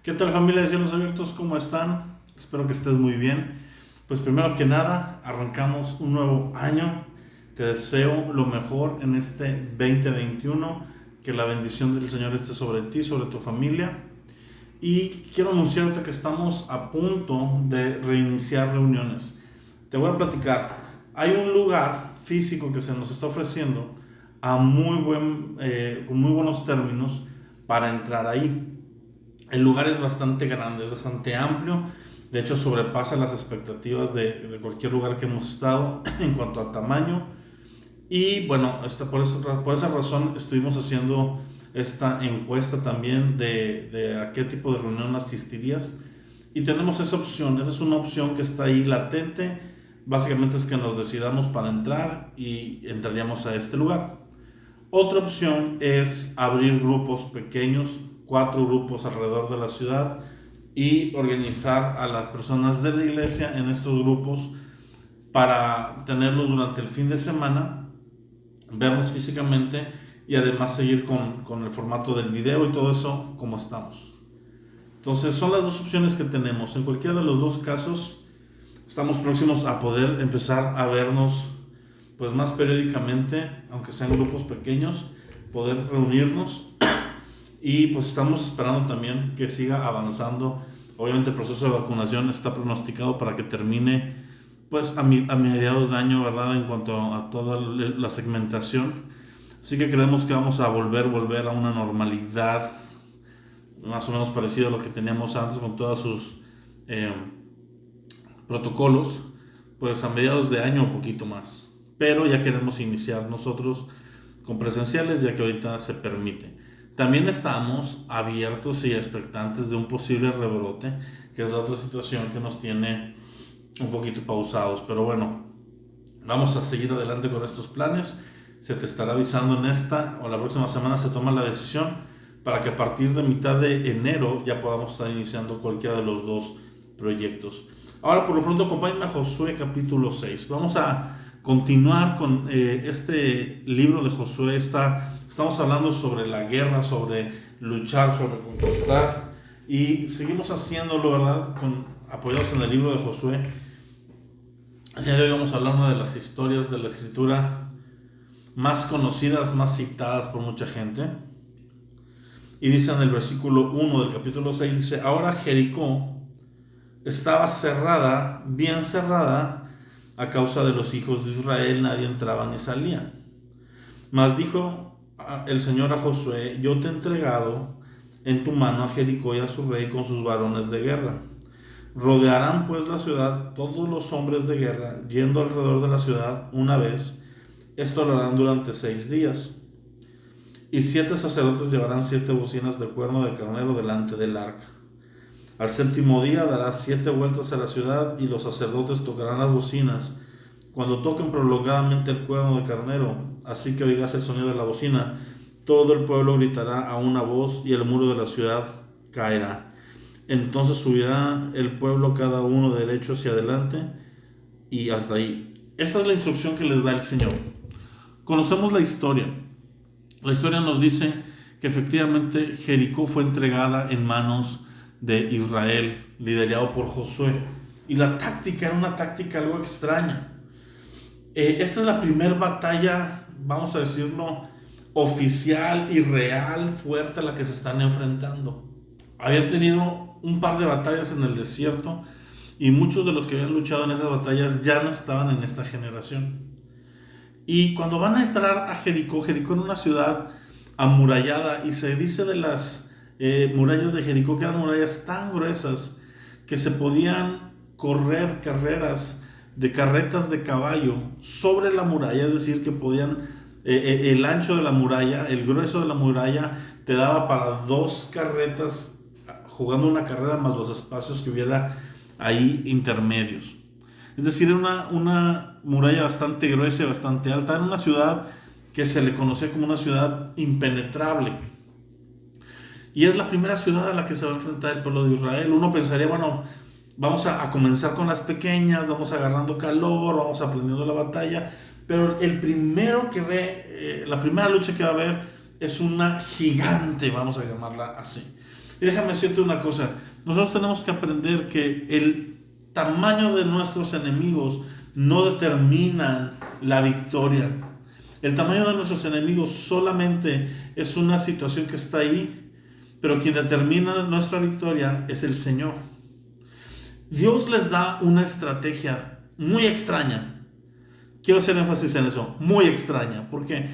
¿Qué tal, familia de Cielos Abiertos? ¿Cómo están? Espero que estés muy bien. Pues primero que nada, arrancamos un nuevo año. Te deseo lo mejor en este 2021, que la bendición del Señor esté sobre ti, sobre tu familia. Y quiero anunciarte que estamos a punto de reiniciar reuniones. Te voy a platicar. Hay un lugar físico que se nos está ofreciendo a con muy buenos términos para entrar ahí. El lugar es bastante grande, es bastante amplio. De hecho, sobrepasa las expectativas de cualquier lugar que hemos estado en cuanto a tamaño. Y bueno, por esa razón estuvimos haciendo esta encuesta también de a qué tipo de reunión asistirías. Y tenemos esa opción, esa es una opción que está ahí latente. Básicamente es que nos decidamos para entrar y entraríamos a este lugar. Otra opción es abrir grupos pequeños, 4 grupos alrededor de la ciudad, y organizar a las personas de la iglesia en estos grupos para tenerlos durante el fin de semana, vernos físicamente y además seguir con el formato del video y todo eso como estamos. Entonces son las dos opciones que tenemos. En cualquiera de los dos casos estamos próximos a poder empezar a vernos pues más periódicamente, aunque sean grupos pequeños, poder reunirnos. Y pues estamos esperando también que siga avanzando. Obviamente el proceso de vacunación está pronosticado para que termine pues a mediados de año, ¿verdad? En cuanto a toda la segmentación. Así que creemos que vamos a volver a una normalidad más o menos parecida a lo que teníamos antes con todos sus protocolos, pues a mediados de año o poquito más. Pero ya queremos iniciar nosotros con presenciales, ya que ahorita se permite. También estamos abiertos y expectantes de un posible rebrote, que es la otra situación que nos tiene un poquito pausados. Pero bueno, vamos a seguir adelante con estos planes. Se te estará avisando en esta o la próxima semana se toma la decisión para que a partir de mitad de enero ya podamos estar iniciando cualquiera de los dos proyectos. Ahora, por lo pronto, acompáñame a Josué capítulo 6. Vamos a continuar con este libro de Josué. Estamos hablando sobre la guerra, sobre luchar, sobre conquistar, y seguimos haciéndolo, ¿verdad? Apoyados en el libro de Josué. El día de hoy vamos a hablar de una de las historias de la escritura más conocidas, más citadas por mucha gente. Y dice en el versículo 1 del capítulo 6, dice: ahora Jericó estaba cerrada, bien cerrada, a causa de los hijos de Israel. Nadie entraba ni salía. Mas dijo el Señor a Josué: yo te he entregado en tu mano a Jericó y a su rey con sus varones de guerra. Rodearán pues la ciudad todos los hombres de guerra, yendo alrededor de la ciudad una vez. Esto lo harán durante 6 días. Y 7 sacerdotes llevarán 7 bocinas de cuerno de carnero delante del arca. Al 7º día darás 7 vueltas a la ciudad, y los sacerdotes tocarán las bocinas cuando toquen prolongadamente el cuerno de carnero. Así que oigas el sonido de la bocina, todo el pueblo gritará a una voz, y el muro de la ciudad caerá. Entonces subirá el pueblo cada uno derecho hacia adelante, y hasta ahí. Esta es la instrucción que les da el Señor. Conocemos la historia. La historia nos dice que efectivamente Jericó fue entregada en manos de Israel, liderado por Josué. Y la táctica era una táctica algo extraña. Esta es la primera batalla, vamos a decirlo, oficial y real, fuerte, a la que se están enfrentando. Habían tenido un par de batallas en el desierto, y muchos de los que habían luchado en esas batallas ya no estaban en esta generación. Y cuando van a entrar a Jericó, Jericó era una ciudad amurallada, y se dice de las murallas de Jericó que eran murallas tan gruesas que se podían correr carreras de carretas de caballo sobre la muralla. Es decir, que podían, el ancho de la muralla, el grueso de la muralla, te daba para 2 carretas jugando una carrera, más los espacios que hubiera ahí intermedios. Es decir, era una muralla bastante gruesa y bastante alta. Era una ciudad que se le conocía como una ciudad impenetrable. Y es la primera ciudad a la que se va a enfrentar el pueblo de Israel. Uno pensaría, bueno, vamos a comenzar con las pequeñas, vamos agarrando calor, vamos aprendiendo la batalla. Pero el primero que ve, la primera lucha que va a haber es una gigante, vamos a llamarla así. Y déjame decirte una cosa, nosotros tenemos que aprender que el tamaño de nuestros enemigos no determinan la victoria. El tamaño de nuestros enemigos solamente es una situación que está ahí, pero quien determina nuestra victoria es el Señor. Dios les da una estrategia muy extraña. Quiero hacer énfasis en eso, muy extraña. ¿Por qué?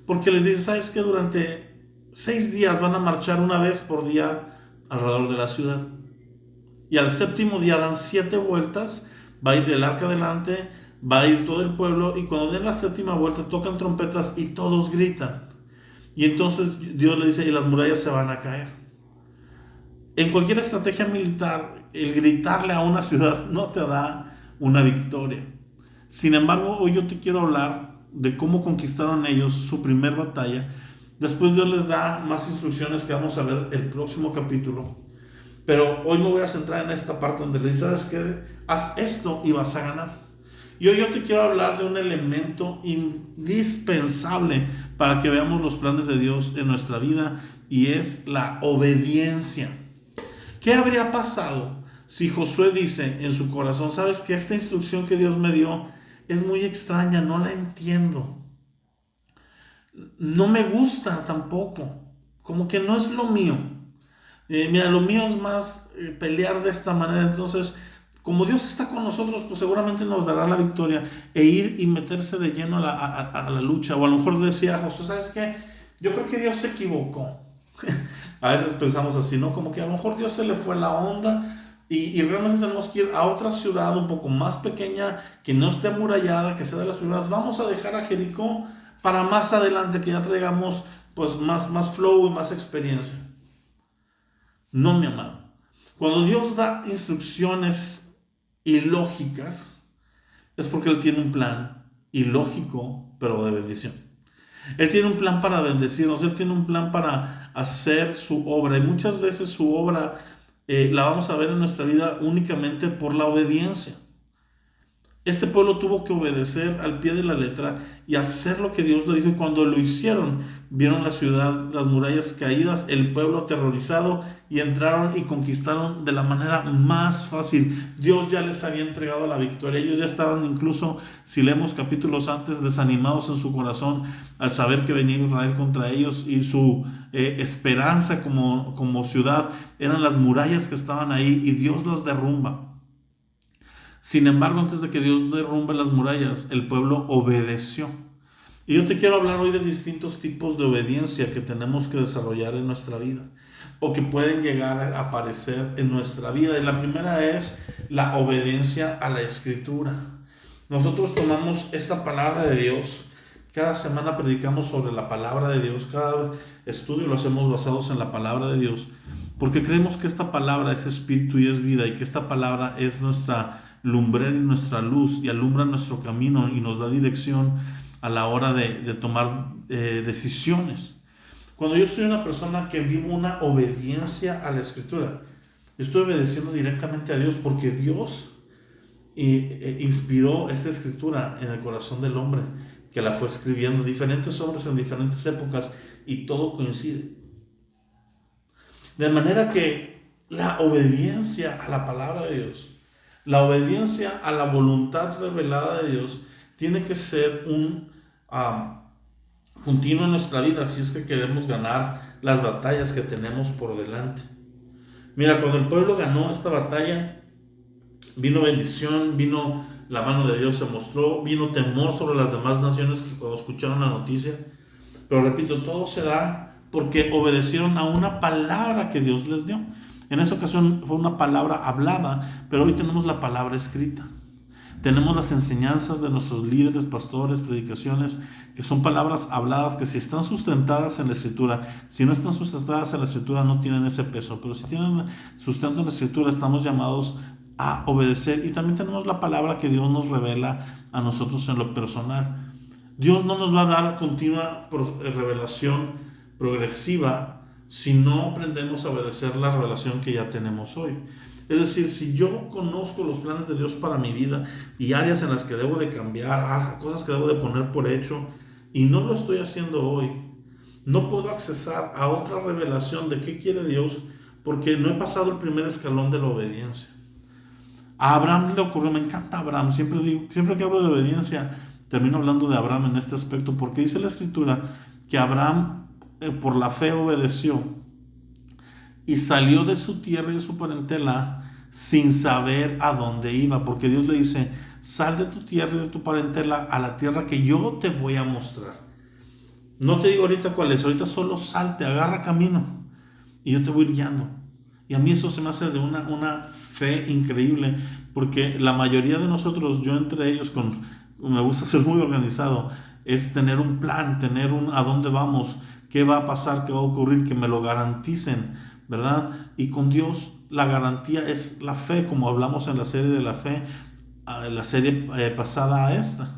Porque les dice, ¿sabes qué? Durante 6 días van a marchar una vez por día alrededor de la ciudad. Y al séptimo día dan 7 vueltas, va a ir el arca adelante, va a ir todo el pueblo, y cuando den la séptima vuelta tocan trompetas y todos gritan. Y entonces Dios le dice, y las murallas se van a caer. En cualquier estrategia militar, el gritarle a una ciudad no te da una victoria. Sin embargo, hoy yo te quiero hablar de cómo conquistaron ellos su primer batalla. Después Dios les da más instrucciones que vamos a ver el próximo capítulo. Pero hoy me voy a centrar en esta parte donde le dice, ¿sabes qué? Haz esto y vas a ganar. Y hoy yo te quiero hablar de un elemento indispensable para que veamos los planes de Dios en nuestra vida, y es la obediencia. ¿Qué habría pasado si Josué dice en su corazón, sabes que esta instrucción que Dios me dio es muy extraña, no la entiendo, no me gusta tampoco, como que no es lo mío? Mira, lo mío es más pelear de esta manera. Entonces, como Dios está con nosotros, pues seguramente nos dará la victoria, e ir y meterse de lleno a la lucha. O a lo mejor decía Josué, ¿sabes qué? Yo creo que Dios se equivocó. A veces pensamos así, ¿no? Como que a lo mejor Dios se le fue la onda, y realmente tenemos que ir a otra ciudad un poco más pequeña, que no esté amurallada, que sea de las primeras. Vamos a dejar a Jericó para más adelante, que ya traigamos pues más flow y más experiencia. No, mi amado. Cuando Dios da instrucciones ilógicas, es porque Él tiene un plan ilógico, pero de bendición. Él tiene un plan para bendecirnos, Él tiene un plan para hacer su obra, y muchas veces su obra la vamos a ver en nuestra vida únicamente por la obediencia. Este pueblo tuvo que obedecer al pie de la letra y hacer lo que Dios le dijo, y cuando lo hicieron, vieron la ciudad, las murallas caídas, el pueblo aterrorizado, y entraron y conquistaron de la manera más fácil. Dios ya les había entregado la victoria. Ellos ya estaban, incluso si leemos capítulos antes, desanimados en su corazón al saber que venía Israel contra ellos, y su esperanza como ciudad eran las murallas que estaban ahí, y Dios las derrumba. Sin embargo, antes de que Dios derrumbe las murallas, el pueblo obedeció. Y yo te quiero hablar hoy de distintos tipos de obediencia que tenemos que desarrollar en nuestra vida, o que pueden llegar a aparecer en nuestra vida. Y la primera es la obediencia a la Escritura. Nosotros tomamos esta palabra de Dios. Cada semana predicamos sobre la palabra de Dios. Cada estudio lo hacemos basados en la palabra de Dios, porque creemos que esta palabra es espíritu y es vida, y que esta palabra es nuestra lumbrera y nuestra luz, y alumbra nuestro camino y nos da dirección a la hora de tomar decisiones. Cuando yo soy una persona que vivo una obediencia a la Escritura, yo estoy obedeciendo directamente a Dios, porque Dios inspiró esta Escritura en el corazón del hombre, que la fue escribiendo, diferentes hombres en diferentes épocas, y todo coincide. De manera que la obediencia a la palabra de Dios, la obediencia a la voluntad revelada de Dios, tiene que ser un continuo en nuestra vida, si es que queremos ganar las batallas que tenemos por delante. Mira, cuando el pueblo ganó esta batalla, vino bendición, vino la mano de Dios, se mostró, vino temor sobre las demás naciones que cuando escucharon la noticia. Pero repito, todo se da porque obedecieron a una palabra que Dios les dio. En esa ocasión fue una palabra hablada, pero hoy tenemos la palabra escrita. Tenemos las enseñanzas de nuestros líderes, pastores, predicaciones, que son palabras habladas, que si están sustentadas en la Escritura, si no están sustentadas en la Escritura, no tienen ese peso. Pero si tienen sustento en la Escritura, estamos llamados a obedecer. Y también tenemos la palabra que Dios nos revela a nosotros en lo personal. Dios no nos va a dar continua revelación progresiva si no aprendemos a obedecer la revelación que ya tenemos hoy. Es decir, si yo conozco los planes de Dios para mi vida y áreas en las que debo de cambiar, cosas que debo de poner por hecho, y no lo estoy haciendo hoy, no puedo accesar a otra revelación de qué quiere Dios porque no he pasado el primer escalón de la obediencia. A Abraham le ocurrió, me encanta Abraham, siempre que hablo de obediencia, termino hablando de Abraham en este aspecto, porque dice la Escritura que Abraham por la fe obedeció y salió de su tierra y de su parentela sin saber a dónde iba, porque Dios le dice, sal de tu tierra y de tu parentela a la tierra que yo te voy a mostrar. No te digo ahorita cuál es, ahorita solo salte, agarra camino y yo te voy guiando. Y a mí eso se me hace de una fe increíble, porque la mayoría de nosotros, yo entre ellos, me gusta ser muy organizado, es tener un plan, tener a dónde vamos, qué va a pasar, qué va a ocurrir, que me lo garanticen, ¿verdad? Y con Dios la garantía es la fe, como hablamos en la serie de la fe, la serie pasada a esta.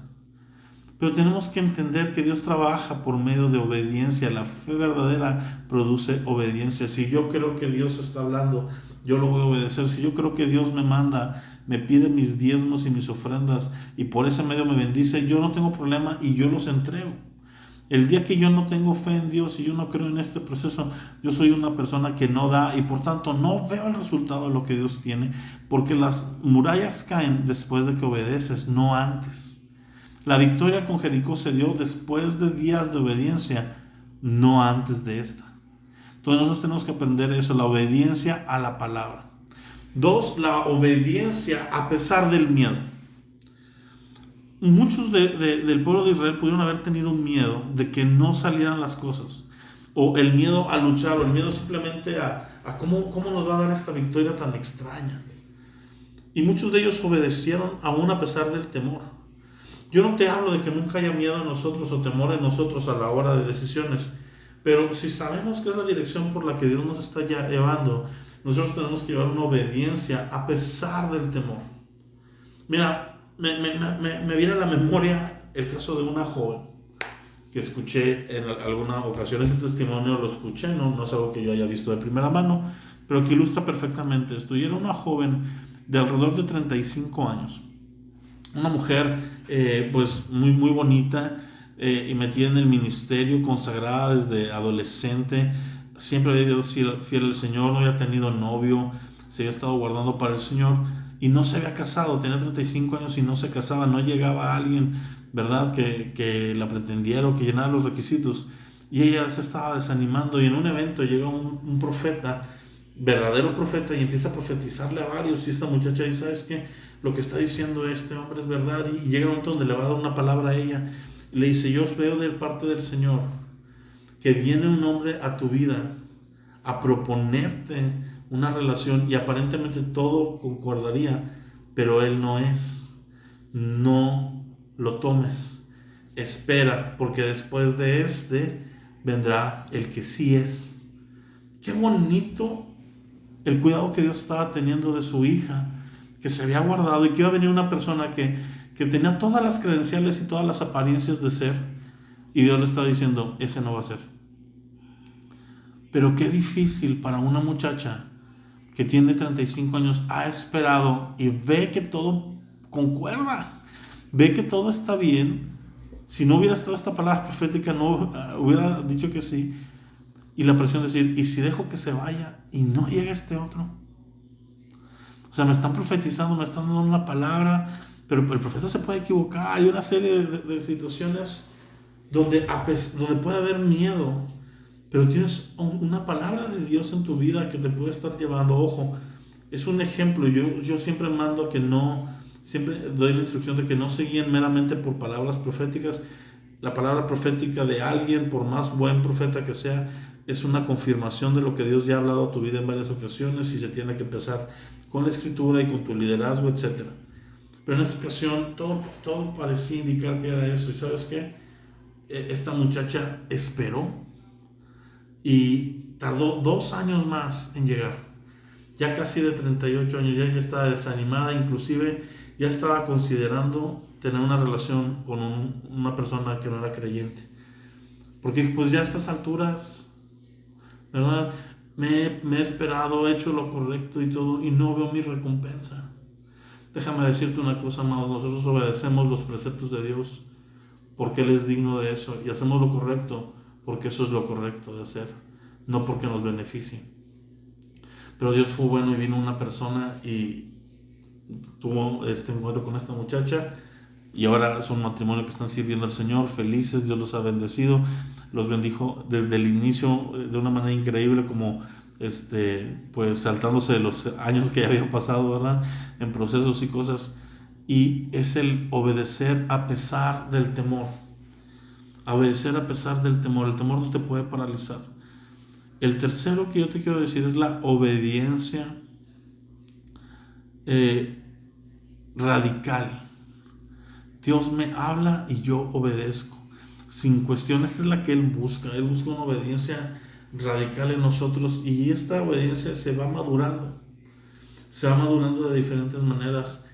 Pero tenemos que entender que Dios trabaja por medio de obediencia. La fe verdadera produce obediencia. Si yo creo que Dios está hablando, yo lo voy a obedecer. Si yo creo que Dios me manda, me pide mis diezmos y mis ofrendas y por ese medio me bendice, yo no tengo problema y yo los entrego. El día que yo no tengo fe en Dios y yo no creo en este proceso, yo soy una persona que no da y por tanto no veo el resultado de lo que Dios tiene, porque las murallas caen después de que obedeces, no antes. La victoria con Jericó se dio después de días de obediencia, no antes de esta. Entonces nosotros tenemos que aprender eso, la obediencia a la palabra. 2, la obediencia a pesar del miedo. Muchos del pueblo de Israel pudieron haber tenido miedo de que no salieran las cosas, o el miedo a luchar, o el miedo simplemente a cómo nos va a dar esta victoria tan extraña. Y muchos de ellos obedecieron aún a pesar del temor. Yo no te hablo de que nunca haya miedo en nosotros o temor en nosotros a la hora de decisiones, pero si sabemos que es la dirección por la que Dios nos está llevando, nosotros tenemos que llevar una obediencia a pesar del temor. Mira, me viene a la memoria el caso de una joven que escuché en alguna ocasión. Ese testimonio lo escuché, no es algo que yo haya visto de primera mano, pero que ilustra perfectamente esto. Y era una joven de alrededor de 35 años. Una mujer pues muy bonita y metida en el ministerio, consagrada desde adolescente, siempre había sido fiel al Señor, no había tenido novio, se había estado guardando para el Señor y no se había casado, tenía 35 años y no se casaba, no llegaba a alguien, ¿verdad?, que la pretendiera o que llenara los requisitos, y ella se estaba desanimando, y en un evento llega un profeta, verdadero profeta, y empieza a profetizarle a varios, y esta muchacha dice, ¿sabes qué? Lo que está diciendo este hombre es verdad, y llega un momento donde le va a dar una palabra a ella, y le dice, yo os veo de parte del Señor, que viene un hombre a tu vida a proponerte una relación, y aparentemente todo concordaría, pero él no es. No lo tomes, espera, porque después de este vendrá el que sí es. Qué bonito el cuidado que Dios estaba teniendo de su hija, que se había guardado, y que iba a venir una persona que tenía todas las credenciales y todas las apariencias de ser, y Dios le está diciendo, ese no va a ser. Pero qué difícil para una muchacha que tiene 35 años, ha esperado y ve que todo concuerda, ve que todo está bien. Si no hubiera estado esta palabra profética, no hubiera dicho que sí. Y la presión de decir, ¿y si dejo que se vaya y no llega este otro? O sea, me están profetizando, me están dando una palabra, pero el profeta se puede equivocar. Hay una serie de situaciones donde puede haber miedo, pero tienes una palabra de Dios en tu vida que te puede estar llevando. Ojo, es un ejemplo. Yo siempre mando a que no, siempre doy la instrucción de que no se guíen meramente por palabras proféticas. La palabra profética de alguien, por más buen profeta que sea, es una confirmación de lo que Dios ya ha hablado a tu vida en varias ocasiones, y se tiene que empezar con la escritura y con tu liderazgo, etc. Pero en esta ocasión todo parecía indicar que era eso. ¿Y sabes qué? Esta muchacha esperó y tardó 2 años más en llegar. Ya casi de 38 años, ya estaba desanimada, inclusive ya estaba considerando tener una relación con una persona que no era creyente. Porque pues ya a estas alturas, ¿verdad? Me he esperado, he hecho lo correcto y todo, y no veo mi recompensa. Déjame decirte una cosa más, nosotros obedecemos los preceptos de Dios porque Él es digno de eso, y hacemos lo correcto porque eso es lo correcto de hacer, no porque nos beneficie. Pero Dios fue bueno y vino una persona y tuvo este encuentro con esta muchacha y ahora es un matrimonio que están sirviendo al Señor, felices. Dios los ha bendecido, los bendijo desde el inicio de una manera increíble, como pues saltándose de los años que ya habían pasado, ¿verdad? En procesos y cosas. Y es el obedecer a pesar del temor. Obedecer a pesar del temor. El temor no te puede paralizar. El tercero que yo te quiero decir es la obediencia radical. Dios me habla y yo obedezco, sin cuestión. Esta es la que Él busca. Él busca una obediencia radical en nosotros, y esta obediencia se va madurando de diferentes maneras.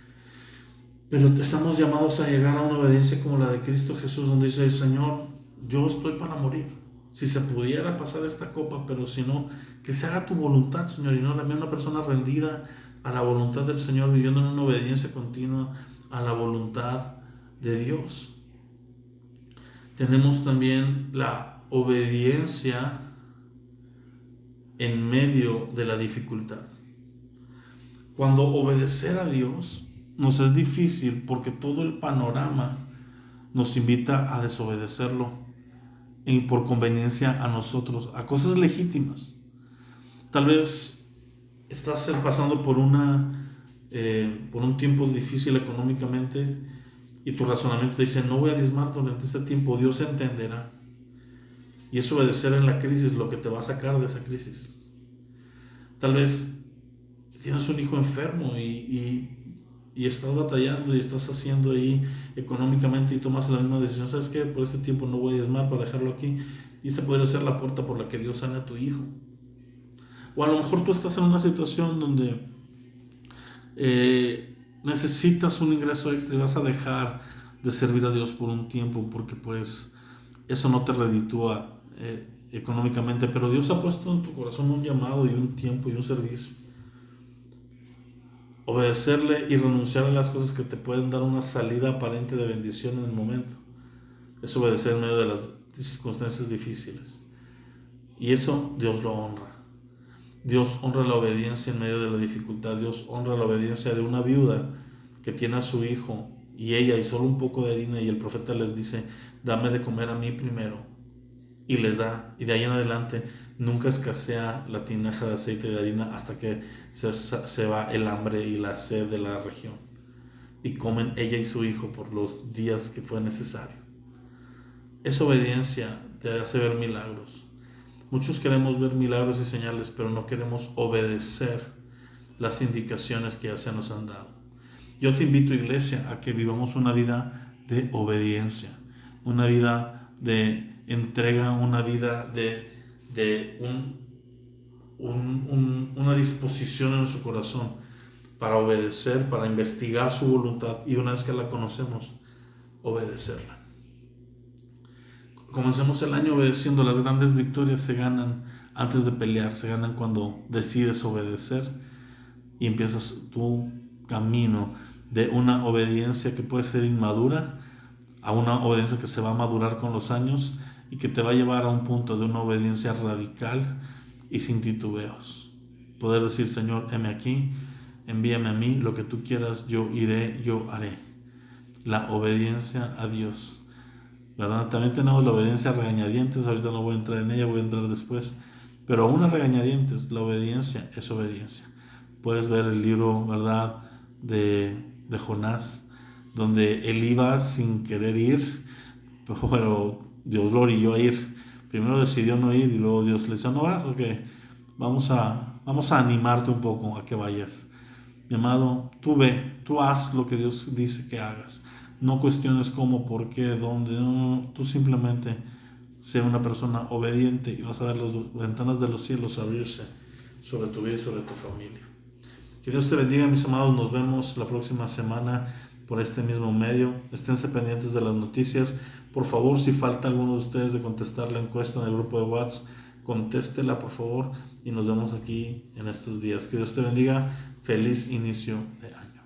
Pero estamos llamados a llegar a una obediencia como la de Cristo Jesús, donde dice: Señor, yo estoy para morir. Si se pudiera pasar esta copa, pero si no, que se haga tu voluntad, Señor, y no la mía. Una persona rendida a la voluntad del Señor, viviendo en una obediencia continua a la voluntad de Dios. Tenemos también la obediencia en medio de la dificultad. Cuando obedecer a Dios nos es difícil, porque todo el panorama nos invita a desobedecerlo por conveniencia a nosotros, a cosas legítimas. Tal vez estás pasando por un tiempo difícil económicamente, y tu razonamiento te dice: no voy a diezmar durante este tiempo. Dios entenderá. Y es obedecer en la crisis lo que te va a sacar de esa crisis. Tal vez tienes un hijo enfermo y estás batallando y estás haciendo ahí económicamente, y tomas la misma decisión: ¿sabes qué? Por este tiempo no voy a diezmar para dejarlo aquí. Y esa podría ser la puerta por la que Dios sane a tu hijo. O a lo mejor tú estás en una situación donde necesitas un ingreso extra y vas a dejar de servir a Dios por un tiempo, porque pues eso no te reditúa económicamente. Pero Dios ha puesto en tu corazón un llamado y un tiempo y un servicio. Obedecerle y renunciar a las cosas que te pueden dar una salida aparente de bendición en el momento, es obedecer en medio de las circunstancias difíciles. Y eso Dios lo honra. Dios honra la obediencia en medio de la dificultad. Dios honra la obediencia de una viuda que tiene a su hijo y ella y solo un poco de harina, y el profeta les dice: dame de comer a mí primero. Y les da, y de ahí en adelante nunca escasea la tinaja de aceite de harina hasta que se va el hambre y la sed de la región. Y comen ella y su hijo por los días que fue necesario. Esa obediencia te hace ver milagros. Muchos queremos ver milagros y señales, pero no queremos obedecer las indicaciones que ya se nos han dado. Yo te invito, iglesia, a que vivamos una vida de obediencia, una vida de entrega, una vida de una disposición en nuestro corazón para obedecer, para investigar su voluntad, y una vez que la conocemos, obedecerla. Comencemos el año obedeciendo. Las grandes victorias se ganan antes de pelear, se ganan cuando decides obedecer y empiezas tu camino de una obediencia que puede ser inmadura a una obediencia que se va a madurar con los años y que te va a llevar a un punto de una obediencia radical y sin titubeos. Poder decir: Señor, heme aquí, envíame a mí, lo que tú quieras, yo iré, yo haré. La obediencia a Dios, ¿verdad? También tenemos la obediencia a regañadientes. Ahorita no voy a entrar en ella, voy a entrar después. Pero aún a regañadientes, la obediencia es obediencia. Puedes ver el libro, ¿verdad?, de Jonás, donde él iba sin querer ir, pero Dios lo orilló a ir. Primero decidió no ir y luego Dios le dice: no vas, ok, vamos a animarte un poco a que vayas. Mi amado, tú ve, tú haz lo que Dios dice que hagas. No cuestiones cómo, por qué, dónde. No, tú simplemente sé una persona obediente y vas a ver las ventanas de los cielos abrirse sobre tu vida y sobre tu familia. Que Dios te bendiga, mis amados. Nos vemos la próxima semana por este mismo medio. Esténse pendientes de las noticias. Por favor, si falta alguno de ustedes de contestar la encuesta en el grupo de WhatsApp, contéstela, por favor, y nos vemos aquí en estos días. Que Dios te bendiga. Feliz inicio de año.